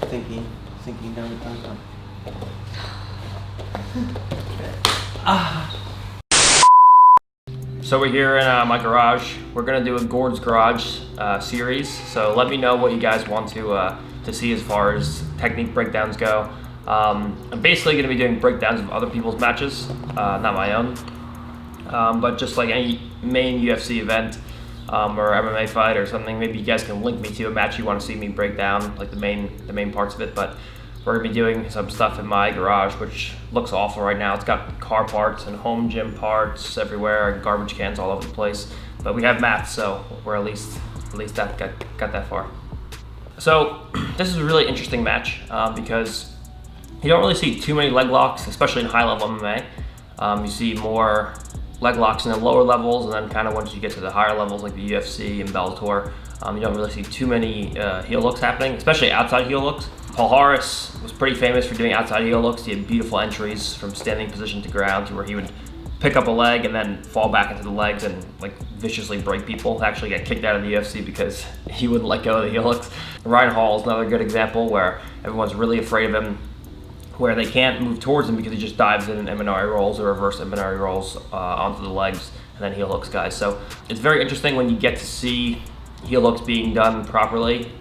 thinking down. So we're here in my garage. We're gonna do a Gord's Garage series. So let me know what you guys want to see as far as technique breakdowns go. I'm basically gonna be doing breakdowns of other people's matches, not my own. But just like any main UFC event or MMA fight or something, maybe you guys can link me to a match you want to see me break down, like the main parts of it. But we're gonna be doing some stuff in my garage, which looks awful right now. It's got car parts and home gym parts everywhere, and garbage cans all over the place. But we have mats, so we're at least that got that far. So this is a really interesting match because you don't really see too many leg locks, especially in high-level MMA. You see more leg locks in the lower levels, and then kind of once you get to the higher levels like the UFC and Bellator, you don't really see too many heel hooks happening, especially outside heel hooks. Paul Harris was pretty famous for doing outside heel hooks. He had beautiful entries from standing position to ground, to where he would pick up a leg and then fall back into the legs and like viciously break people. Actually get kicked out of the UFC because he wouldn't let go of the heel hooks. Ryan Hall is another good example where everyone's really afraid of him, where they can't move towards him because he just dives in Minari rolls or reverse Minari rolls onto the legs and then heel hooks guys. So it's very interesting when you get to see heel hooks being done properly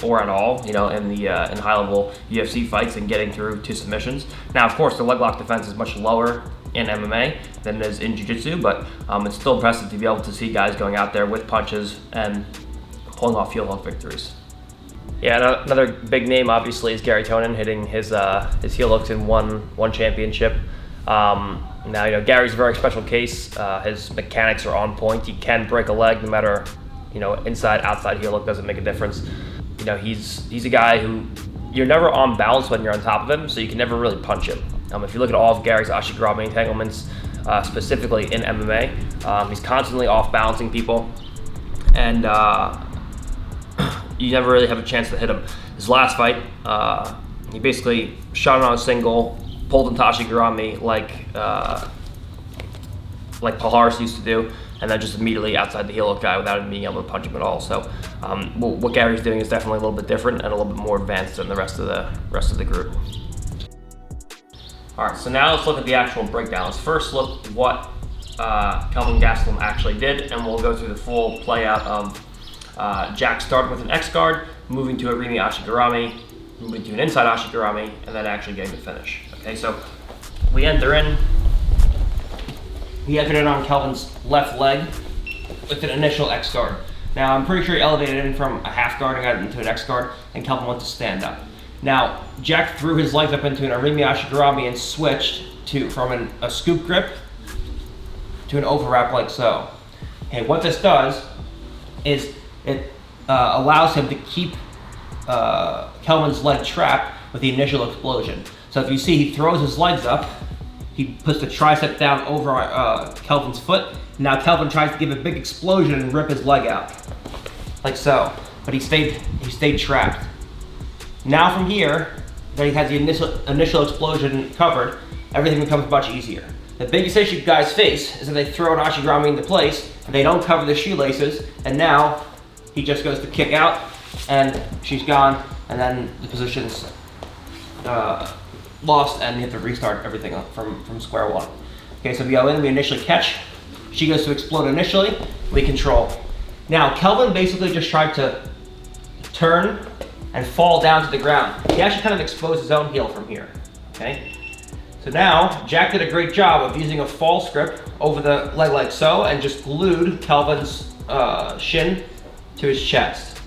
or at all, in high level UFC fights and getting through to submissions. Now, of course, the leg lock defense is much lower in MMA than it is in jiu-jitsu, but it's still impressive to be able to see guys going out there with punches and pulling off heel hook victories. Yeah, another big name obviously is Garry Tonon, hitting his heel hooks in one championship. Now, Garry's a very special case. His mechanics are on point. He can break a leg no matter, inside, outside heel hook doesn't make a difference. He's a guy who you're never on balance when you're on top of him, so you can never really punch him. If you look at all of Garry's ashigarami entanglements, specifically in MMA, he's constantly off balancing people, and you never really have a chance to hit him. His last fight, he basically shot it on a single, pulled into ashigarami like Paul Harris used to do, and then just immediately outside the heel hook guy without him being able to punch him at all. So what Garry's doing is definitely a little bit different and a little bit more advanced than the rest of the group. All right, so now let's look at the actual breakdown. Let's first look what Kelvin Gastelum actually did, and we'll go through the full play out of Jack starting with an X guard, moving to a Rimi ashigarami, moving to an inside ashigarami, and then actually getting the finish. Okay, so we enter in. He entered in on Kelvin's left leg with an initial X guard. Now, I'm pretty sure he elevated in from a half guard and got into an X guard, and Kelvin went to stand up. Now, Jack threw his legs up into an Arimi ashigarami and switched from a scoop grip to an overwrap like so. Okay, what this does is it allows him to keep Kelvin's leg trapped with the initial explosion. So if you see, he throws his legs up, he puts the tricep down over Kelvin's foot. Now Kelvin tries to give a big explosion and rip his leg out, like so. But he stayed trapped. Now from here, that he has the initial explosion covered, everything becomes much easier. The biggest issue guys face is that they throw an ashigarami into place, and they don't cover the shoelaces, and now he just goes to kick out, and she's gone, and then the position's lost, and you have to restart everything up from square one. Okay, so we go in, we initially catch, she goes to explode initially, we control. Now, Kelvin basically just tried to turn and fall down to the ground. He actually kind of exposed his own heel from here, okay? So now, Jack did a great job of using a false grip over the leg like so, and just glued Kelvin's shin to his chest.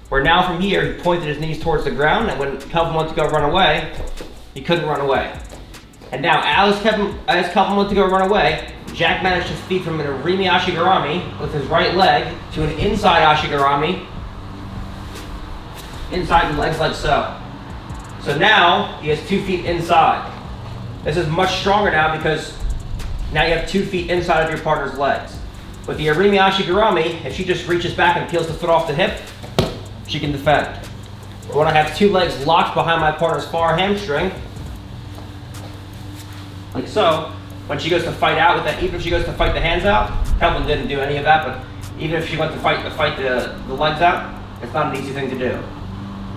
Where now from here, he pointed his knees towards the ground, and when Kelvin went to go run away, he couldn't run away. And now, as Kelvin went to go run away, Jack managed to feed from an Arimi ashigarami with his right leg to an inside ashigarami, inside the legs like so. So now, he has 2 feet inside. This is much stronger now because now you have 2 feet inside of your partner's legs. With the Arimi ashigarami, if she just reaches back and peels the foot off the hip, she can defend. But when I have 2 legs locked behind my partner's far hamstring, like so, when she goes to fight out with that, even if she goes to fight the hands out, Kelvin didn't do any of that, but even if she went to fight the legs out, it's not an easy thing to do.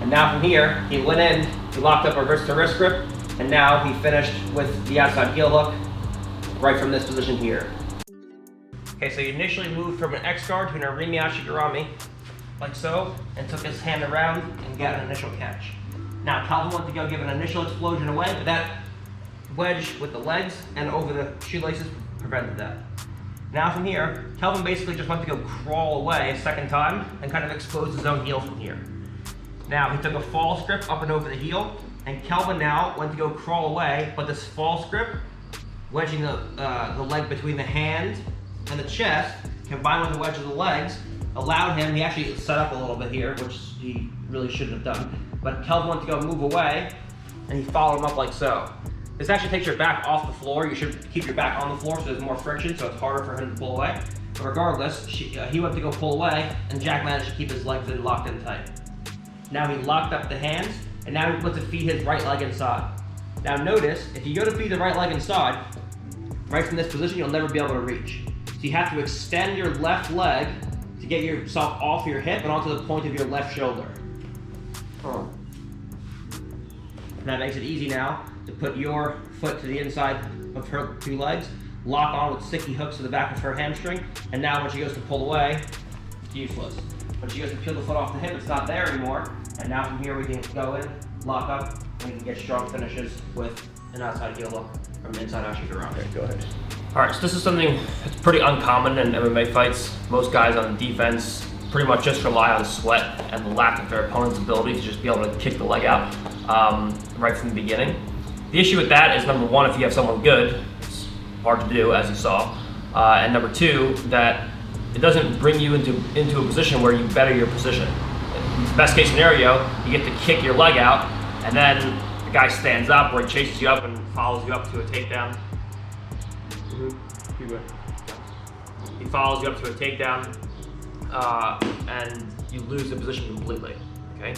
And now from here, he went in, he locked up a wrist to wrist grip, and now he finished with the outside heel hook right from this position here. Okay, so he initially moved from an X guard to an rb.gy, like so, and took his hand around and got an initial catch. Now Calvin went to go give an initial explosion away, but that wedge with the legs and over the shoelaces prevented that. Now from here, Kelvin basically just went to go crawl away a second time and kind of exposed his own heel from here. Now he took a false grip up and over the heel, and Kelvin now went to go crawl away, but this false grip, wedging the leg between the hand and the chest, combined with the wedge of the legs, allowed him, he actually set up a little bit here, which he really shouldn't have done, but Kelvin went to go move away, and he followed him up like so. This actually takes your back off the floor. You should keep your back on the floor so there's more friction, so it's harder for him to pull away. But regardless, he went to go pull away, and Jack managed to keep his legs locked in tight. Now he locked up the hands, and now he went to feed his right leg inside. Now notice, if you go to feed the right leg inside, right from this position, you'll never be able to reach. So you have to extend your left leg to get yourself off your hip and onto the point of your left shoulder. And that makes it easy now to put your foot to the inside of her two legs, lock on with sticky hooks to the back of her hamstring, and now when she goes to pull away, it's useless. When she goes to peel the foot off the hip, it's not there anymore, and now from here we can go in, lock up, and we can get strong finishes with an outside heel hook from inside out shoot around. Okay, go ahead. All right, so this is something that's pretty uncommon in MMA fights. Most guys on defense pretty much just rely on sweat and the lack of their opponent's ability to just be able to kick the leg out right from the beginning. The issue with that is, number one, if you have someone good, it's hard to do, as you saw. And number two, that it doesn't bring you into a position where you better your position. Best case scenario, you get to kick your leg out, and then the guy stands up or he chases you up and follows you up to a takedown. He follows you up to a takedown, and you lose the position completely, okay?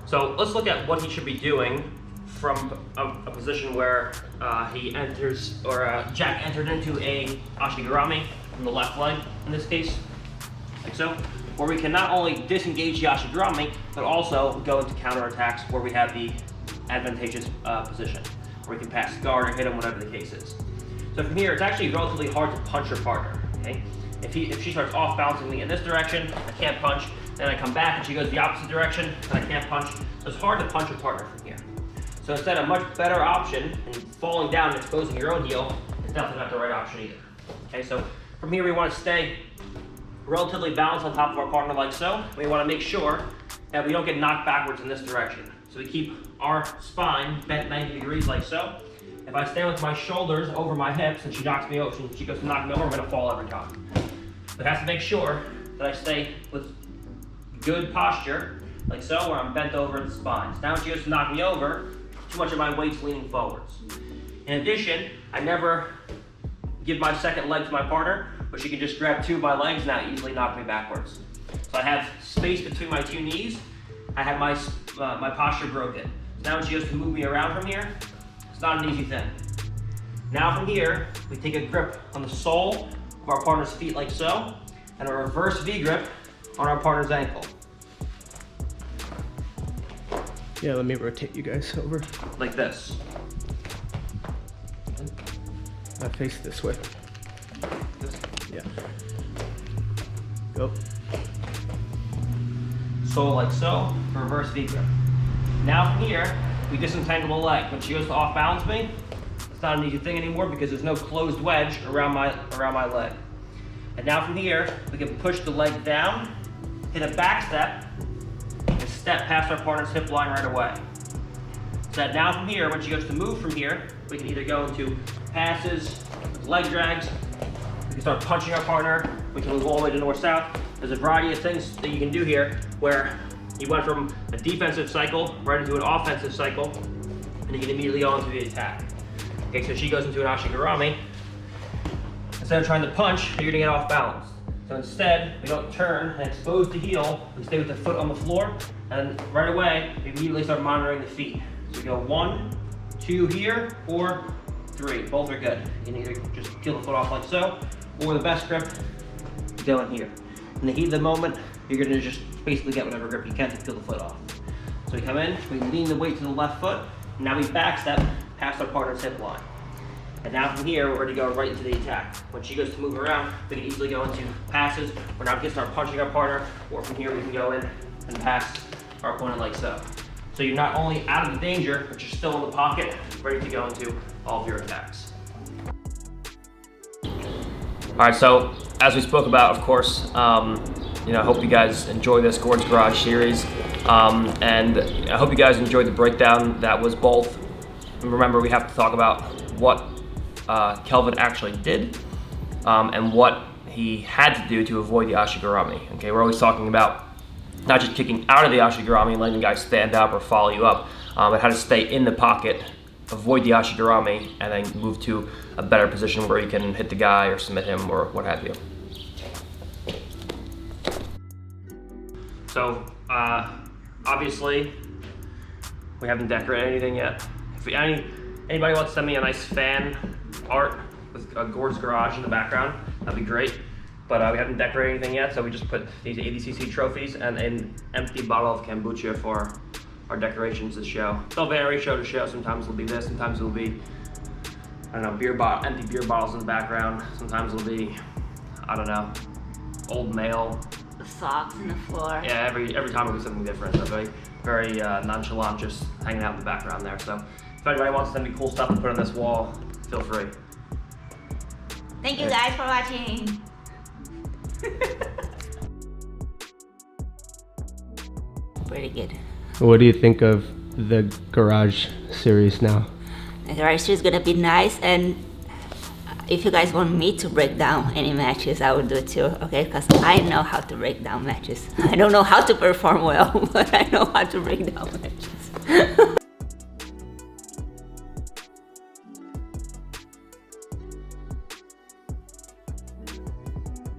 So let's look at what he should be doing from a position where he enters, or Jack entered into a ashigarami from the left leg, in this case, like so, where we can not only disengage the ashigarami, but also go into counterattacks where we have the advantageous position, where we can pass guard or hit him, whatever the case is. So from here, it's actually relatively hard to punch your partner, okay? If she starts off bouncing me in this direction, I can't punch, then I come back and she goes the opposite direction, and I can't punch. So it's hard to punch your partner from here. So instead, a much better option, and falling down and exposing your own heel, is definitely not the right option either. Okay, so from here we want to stay relatively balanced on top of our partner like so. We want to make sure that we don't get knocked backwards in this direction. So we keep our spine bent 90 degrees like so. If I stand with my shoulders over my hips and she knocks me over, she goes to knock me over, I'm going to fall every time. So I have to make sure that I stay with good posture, like so, where I'm bent over the spine. So now when she goes to knock me over, too much of my weight's leaning forwards. In addition, I never give my second leg to my partner, but she can just grab two of my legs and now easily knock me backwards. So I have space between my two knees. I have my posture broken. So now when she goes to move me around from here, it's not an easy thing. Now from here, we take a grip on the sole of our partner's feet like so, and a reverse V grip on our partner's ankle. Yeah, let me rotate you guys over. Like this. I face this way. Yeah. Go. Sole like so, reverse V grip. Now from here, we disentangle the leg. When she goes to off balance me, it's not an easy thing anymore because there's no closed wedge around my leg. And now from here, we can push the leg down, hit a back step, and step past our partner's hip line right away. So that now from here, when she goes to move from here, we can either go into passes, leg drags, we can start punching our partner, we can move all the way to north-south. There's a variety of things that you can do here where you went from a defensive cycle right into an offensive cycle, and you can immediately go into the attack. Okay, so she goes into an ashigarami. Instead of trying to punch, you're gonna get off balance. So instead, we don't turn and expose the heel, we stay with the foot on the floor, and right away, we immediately start monitoring the feet. So we go 1, 2 here, or 3, both are good. You can either just peel the foot off like so, or the best grip, go in here. In the heat of the moment, you're gonna just basically get whatever grip you can to peel the foot off. So we come in, we lean the weight to the left foot, and now we backstep past our partner's hip line. And now from here, we're ready to go right into the attack. When she goes to move around, we can easily go into passes, or now we can start punching our partner, or from here we can go in and pass our opponent like so. So you're not only out of the danger, but you're still in the pocket, ready to go into all of your attacks. All right, so as we spoke about, of course, I hope you guys enjoy this Gord's Garage series. And I hope you guys enjoyed the breakdown. That was both, remember we have to talk about what Kelvin actually did and what he had to do to avoid the ashigarami. Okay, we're always talking about not just kicking out of the ashigarami and letting the guy stand up or follow you up, but how to stay in the pocket, avoid the ashigarami, and then move to a better position where you can hit the guy or submit him or what have you. So, obviously, we haven't decorated anything yet. If anybody wants to send me a nice fan art with a Gord's Garage in the background, that'd be great. But we haven't decorated anything yet, so we just put these ADCC trophies and an empty bottle of kombucha for our decorations this show. They'll vary show to show. Sometimes it'll be this, sometimes it'll be, I don't know, empty beer bottles in the background. Sometimes it'll be, I don't know, old mail. The socks on the floor. Yeah, every time it'll be something different. So very nonchalant, just hanging out in the background there. So if anybody wants to send me cool stuff to put on this wall, feel free. Thank you guys for watching. Pretty good. What do you think of the Garage series now? The Garage is gonna be nice, and if you guys want me to break down any matches, I will do it too, okay? Because I know how to break down matches. I don't know how to perform well, but I know how to break down matches.